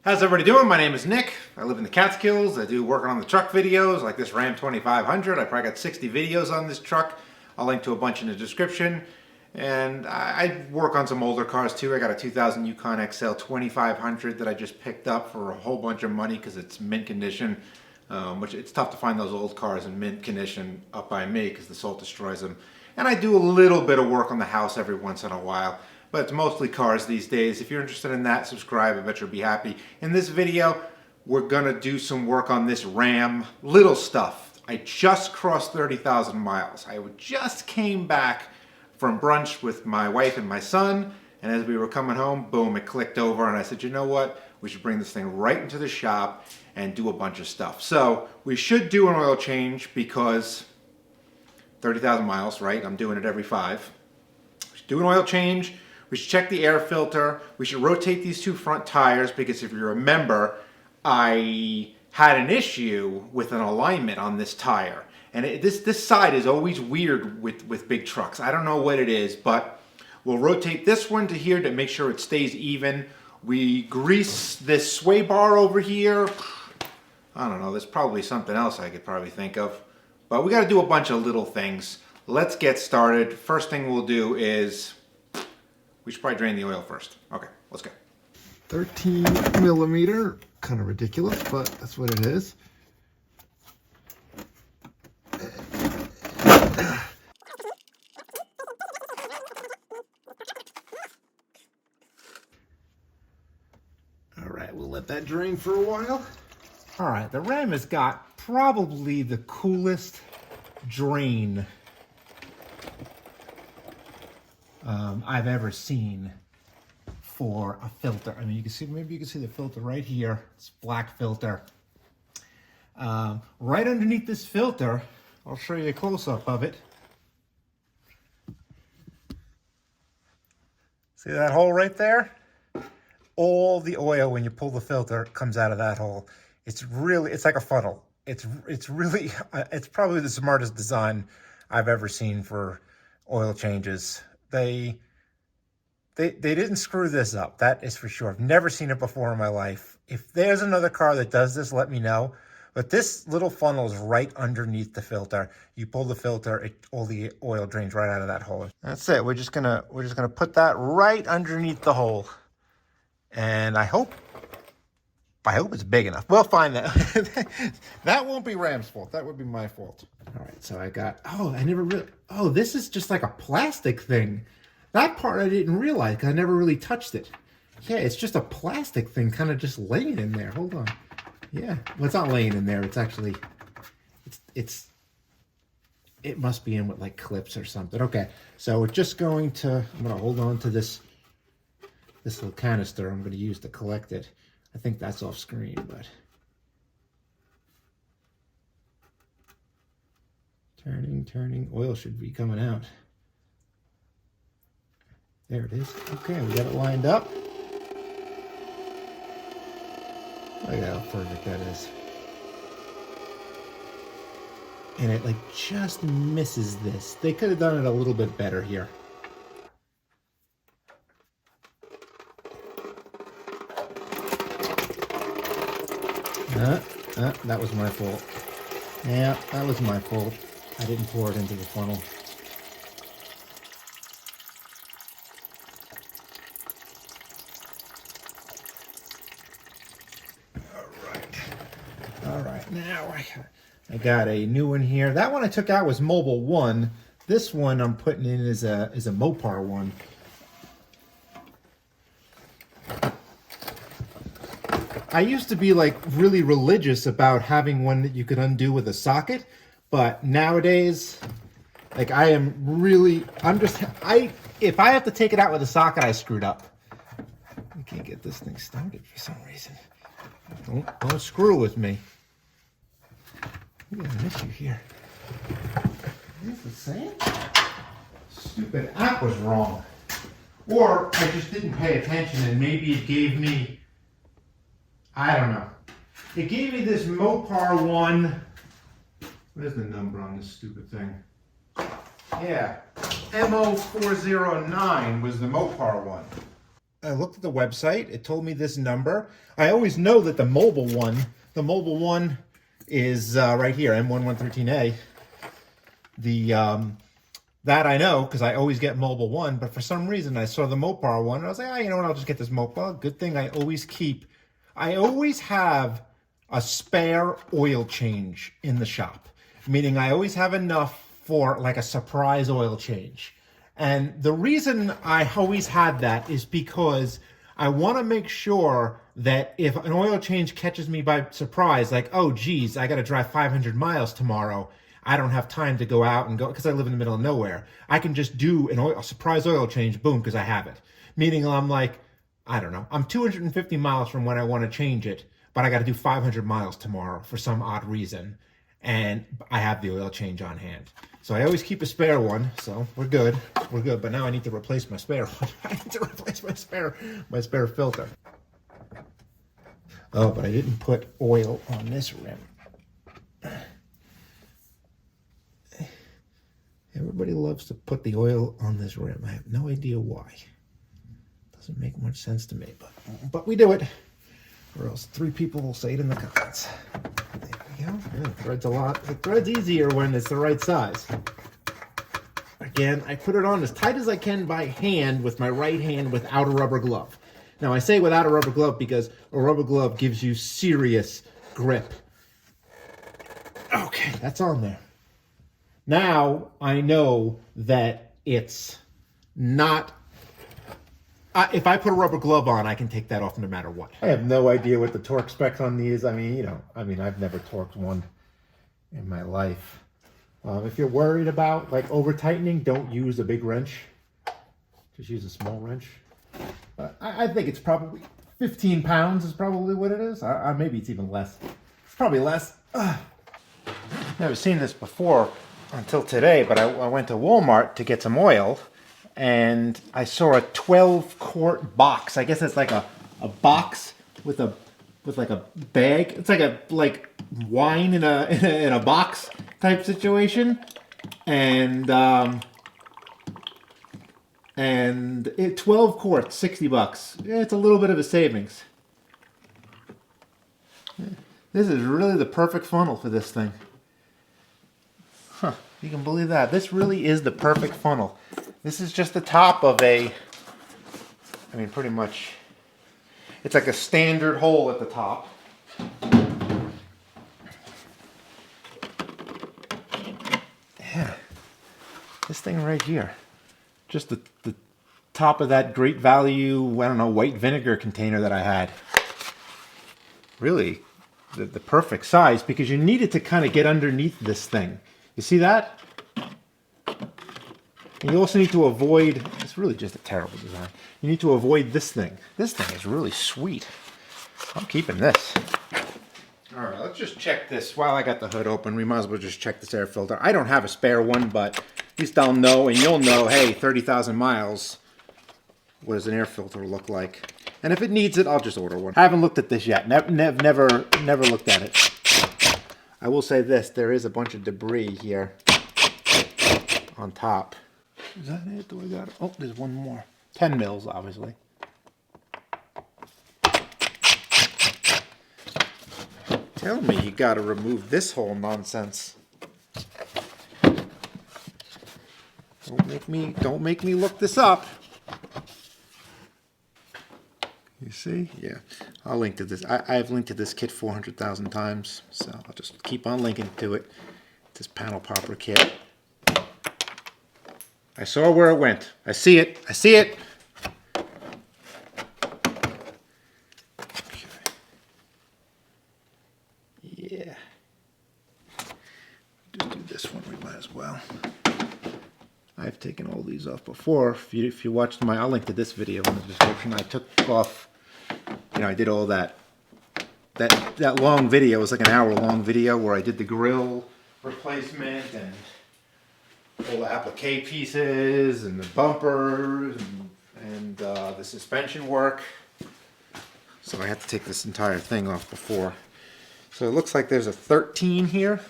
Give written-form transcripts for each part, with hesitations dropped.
How's everybody doing? My name is Nick. I live in the Catskills. I do working on the truck videos like this Ram 2500. I probably got 60 videos on this truck. I'll link to a bunch in the description. And I work on some older cars too. I got a 2000 Yukon XL 2500 that I just picked up for a whole bunch of money because it's mint condition. Which it's tough to find those old cars in mint condition up by me because the salt destroys them. And I do a little bit of work on the house every once in a while. But it's mostly cars these days. If you're interested in that, subscribe. I bet you'll be happy. In this video, we're gonna do some work on this Ram. Little stuff. I just crossed 30,000 miles. I just came back from brunch with my wife and my son, and as we were coming home, boom, it clicked over, and I said, you know what? We should bring this thing right into the shop and do a bunch of stuff. So we should do an oil change because 30,000 miles, right? I'm doing it every 5. We should do an oil change. We should check the air filter. We should rotate these 2 front tires because if you remember, I had an issue with an alignment on this tire. And this side is always weird with big trucks. I don't know what it is, but we'll rotate this one to here to make sure it stays even. We grease this sway bar over here. I don't know, there's probably something else I could probably think of. But we got to do a bunch of little things. Let's get started. First thing we'll do is we should probably drain the oil first. Okay, let's go. 13 millimeter, kind of ridiculous, but that's what it is. All right, we'll let that drain for a while. All right, the Ram has got probably the coolest drain I've ever seen for a filter. I mean, you can see, maybe you can see the filter right here. It's black filter. Right underneath this filter, I'll show you a close-up of it. See that hole right there? All the oil, when you pull the filter, comes out of that hole. It's like a funnel. It's really, it's probably the smartest design I've ever seen for oil changes. They didn't screw this up, that is for sure. I've never seen it before in my life. If there's another car that does this, let me know. But this little funnel is right underneath the filter. You pull the filter, all the oil drains right out of that hole. That's it. We're just gonna put that right underneath the hole. And I hope it's big enough. We'll find that. That won't be Ram's fault. That would be my fault. All right, so I got, this is just like a plastic thing. That part I didn't realize because I never really touched it. Yeah, it's just a plastic thing kind of just laying in there. Hold on. Yeah, well, it's not laying in there. It's actually, it must be in with like clips or something. Okay, so we're just going to, I'm going to hold on to this little canister I'm going to use to collect it. I think that's off screen, but turning, oil should be coming out. There it is. Okay, we got it lined up. Look at how perfect that is. And it like just misses this. They could have done it a little bit better here. That was my fault. Yeah, that was my fault. I didn't pour it into the funnel. All right, now I got a new one here. That one I took out was Mobile 1. This one I'm putting in is a Mopar one. I used to be like really religious about having one that you could undo with a socket, but nowadays, like if I have to take it out with a socket, I screwed up. I can't get this thing started for some reason. Don't screw with me. We got an issue here. Is this the same? Stupid app was wrong. Or I just didn't pay attention and maybe it gave me, I don't know. It gave me this Mopar one. What is the number on this stupid thing? Yeah, MO409 was the Mopar one. I looked at the website. It told me this number. I always know that the mobile one is right here, M1113A. That I know because I always get mobile one, but for some reason I saw the Mopar one and I was like, you know what, I'll just get this Mopar. Good thing I always have a spare oil change in the shop, meaning I always have enough for like a surprise oil change. And the reason I always had that is because I want to make sure that if an oil change catches me by surprise, like, oh geez, I got to drive 500 miles tomorrow, I don't have time to go out and go because I live in the middle of nowhere. I can just do a surprise oil change, boom, because I have it. Meaning I'm like, I don't know, I'm 250 miles from when I want to change it, but I got to do 500 miles tomorrow for some odd reason, and I have the oil change on hand. So I always keep a spare one, so we're good. We're good, but now I need to replace my spare one. I need to replace my spare filter. Oh, but I didn't put oil on this rim. Everybody loves to put the oil on this rim. I have no idea why. Doesn't make much sense to me, but we do it. Or else 3 people will say it in the comments. There we go. Yeah, the thread's easier when it's the right size. Again, I put it on as tight as I can by hand with my right hand without a rubber glove. Now I say without a rubber glove because a rubber glove gives you serious grip. Okay, that's on there. Now I know that it's not, if I put a rubber glove on, I can take that off no matter what. I have no idea what the torque specs on these. I've never torqued one in my life. If you're worried about like over tightening, don't use a big wrench. Just use a small wrench. I think it's probably 15 pounds is probably what it is. Maybe it's even less. It's probably less. Never seen this before until today, but I went to Walmart to get some oil, and I saw a 12-quart box. I guess it's like a box with like a bag. It's like wine in a box type situation, and 12 quarts, $60. It's a little bit of a savings. This is really the perfect funnel for this thing. Huh, you can believe that. This really is the perfect funnel. This is just the top of pretty much, it's like a standard hole at the top. Yeah, this thing right here. Just the top of that great value, I don't know, white vinegar container that I had. Really, the perfect size, because you needed to kind of get underneath this thing. You see that? And you also need to avoid, it's really just a terrible design. You need to avoid this thing. This thing is really sweet. I'm keeping this. All right, let's just check this. While I got the hood open, we might as well just check this air filter. I don't have a spare one, but at least I'll know, and you'll know, hey, 30,000 miles, what does an air filter look like? And if it needs it, I'll just order one. I haven't looked at this yet. Never looked at it. I will say this, there is a bunch of debris here on top. Is that it? Do I got it? Oh, there's one more. 10 mils, obviously. Tell me you gotta remove this whole nonsense. Don't make me look this up. You see? Yeah. I'll link to this. I've linked to this kit 400,000 times, so I'll just keep on linking to it. This panel popper kit. I saw where it went. I see it. I see it. Okay. Yeah. Just do this one. We might as well. I've taken all these off before. If you watched I'll link to this video in the description. I took off. I did all that long video. It was like an hour-long video where I did the grill replacement and all the applique pieces and the bumpers and the suspension work. So I had to take this entire thing off before. So it looks like there's a 13 here.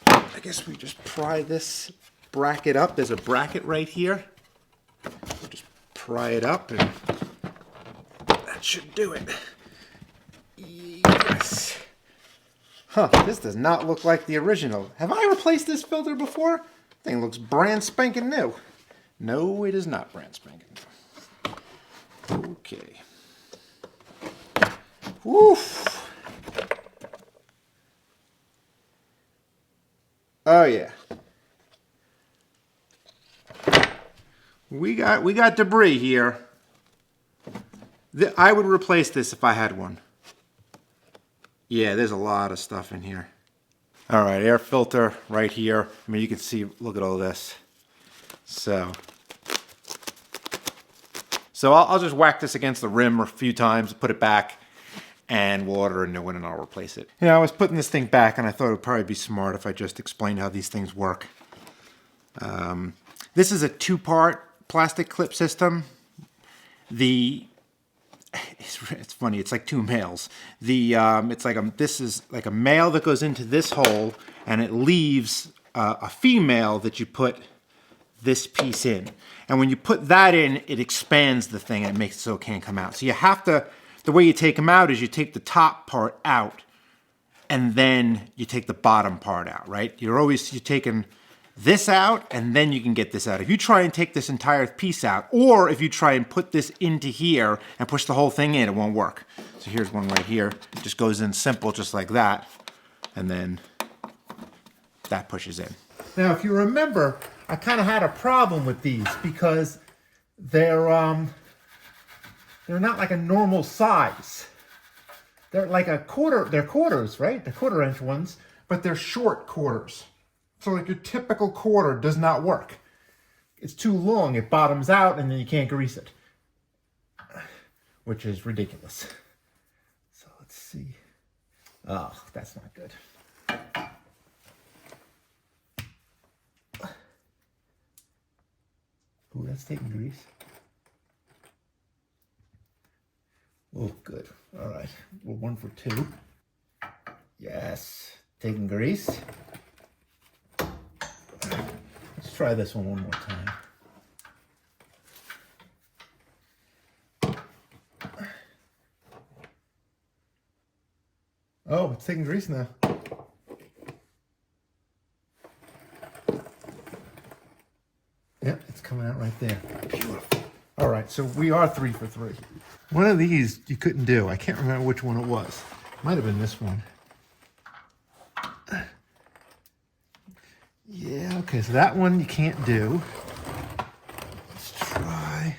I guess we just pry this bracket up. There's a bracket right here. pry it up and that should do it. Yes. Huh, this does not look like the original. Have I replaced this filter before? Thing looks brand spanking new. No, it is not brand spanking new. Okay. Woof. Oh yeah. We got debris here. I would replace this if I had one. Yeah, there's a lot of stuff in here. All right, air filter right here. I mean, you can see, look at all this. So I'll just whack this against the rim a few times, put it back, and we'll order a new one and I'll replace it. You know, I was putting this thing back and I thought it would probably be smart if I just explained how these things work. This is a two-part plastic clip system. It's funny, it's like two males. This is like a male that goes into this hole and it leaves a female that you put this piece in. And when you put that in, it expands the thing and it makes it so it can't come out. So you have to, the way you take them out is you take the top part out and then you take the bottom part out, right? You're taking this out and then you can get this out. If you try and take this entire piece out, or if you try and put this into here and push the whole thing in, it won't work. So here's one right here. It just goes in simple just like that. And then that pushes in. Now, if you remember, I kind of had a problem with these because they're not like a normal size. They're like a quarter, they're quarters, right? They're 1/4 inch ones, but they're short quarters. So like your typical quarter does not work. It's too long, it bottoms out and then you can't grease it. Which is ridiculous. So let's see. Oh, that's not good. Ooh, that's taking grease. Oh, good. All right. Well, 1 for 2. Yes. Taking grease. Let's try this one more time. Oh, it's taking grease now. Yep, it's coming out right there. Beautiful. All right, so we are 3 for 3. One of these you couldn't do. I can't remember which one it was. Might have been this one. Yeah, okay, so that one you can't do. Let's try.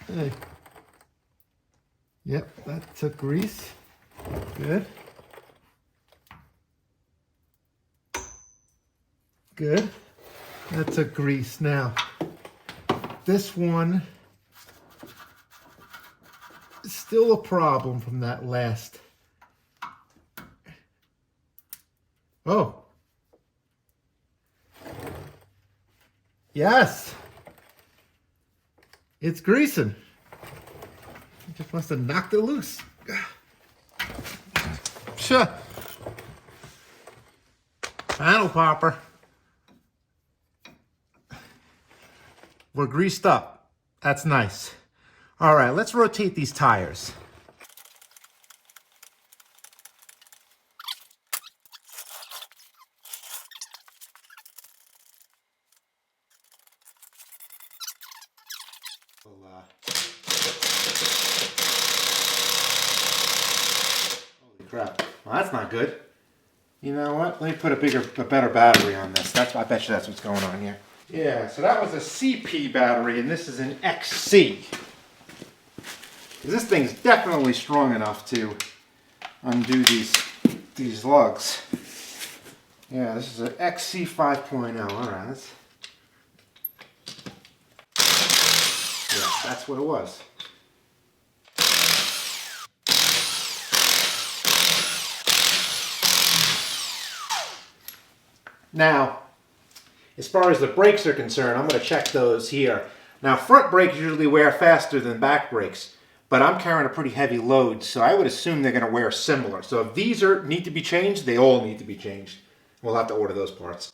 Hey. Yep, that took grease. Good. Good. That took grease. Now, this one is still a problem from that last. Oh. Yes. It's greasing. I just must have knocked it loose. Sure. Panel popper. We're greased up. That's nice. All right, let's rotate these tires. Holy crap. Well, that's not good. You know what? Let me put a better battery on this. I bet you that's what's going on here. Yeah, so that was a CP battery, and this is an XC. This thing's definitely strong enough to undo these lugs. Yeah, this is an XC 5.0. All right, yeah, that's what it was. Now, As far as the brakes are concerned, I'm going to check those here. Now, front brakes usually wear faster than back brakes, but I'm carrying a pretty heavy load, so I would assume they're going to wear similar. So if these need to be changed, they all need to be changed. We'll have to order those parts.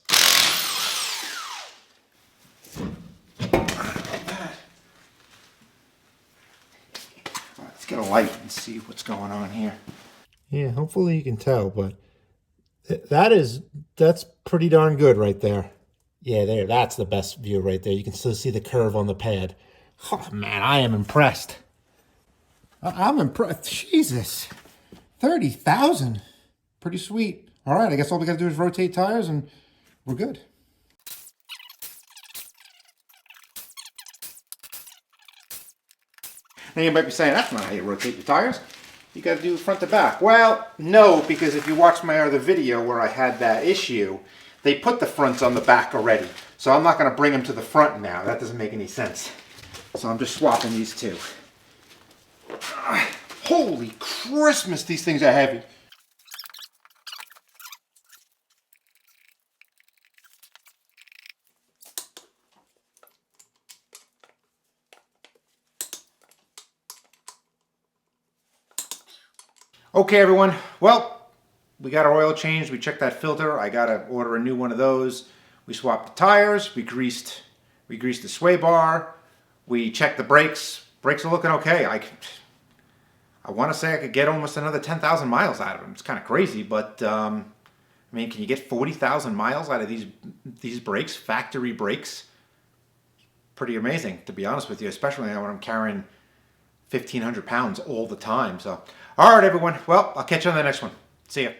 Let's get a light and see what's going on here. Yeah, hopefully you can tell, but that's pretty darn good right there. Yeah, that's the best view right there. You can still see the curve on the pad. Oh, man, I am impressed. I'm impressed. Jesus. 30,000. Pretty sweet. All right, I guess all we got to do is rotate tires and we're good. Now you might be saying, that's not how you rotate your tires. You got to do front to back. Well, no, because if you watch my other video where I had that issue, they put the fronts on the back already. So I'm not going to bring them to the front now. That doesn't make any sense. So I'm just swapping these two. Holy Christmas, these things are heavy. Okay, everyone. Well, we got our oil changed. We checked that filter. I got to order a new one of those. We swapped the tires. We greased the sway bar. We checked the brakes. Brakes are looking okay. I want to say I could get almost another 10,000 miles out of them. It's kind of crazy, but I mean, can you get 40,000 miles out of these brakes, factory brakes? Pretty amazing, to be honest with you, especially when I'm carrying 1,500 pounds all the time. So, all right, everyone. Well, I'll catch you on the next one. See ya.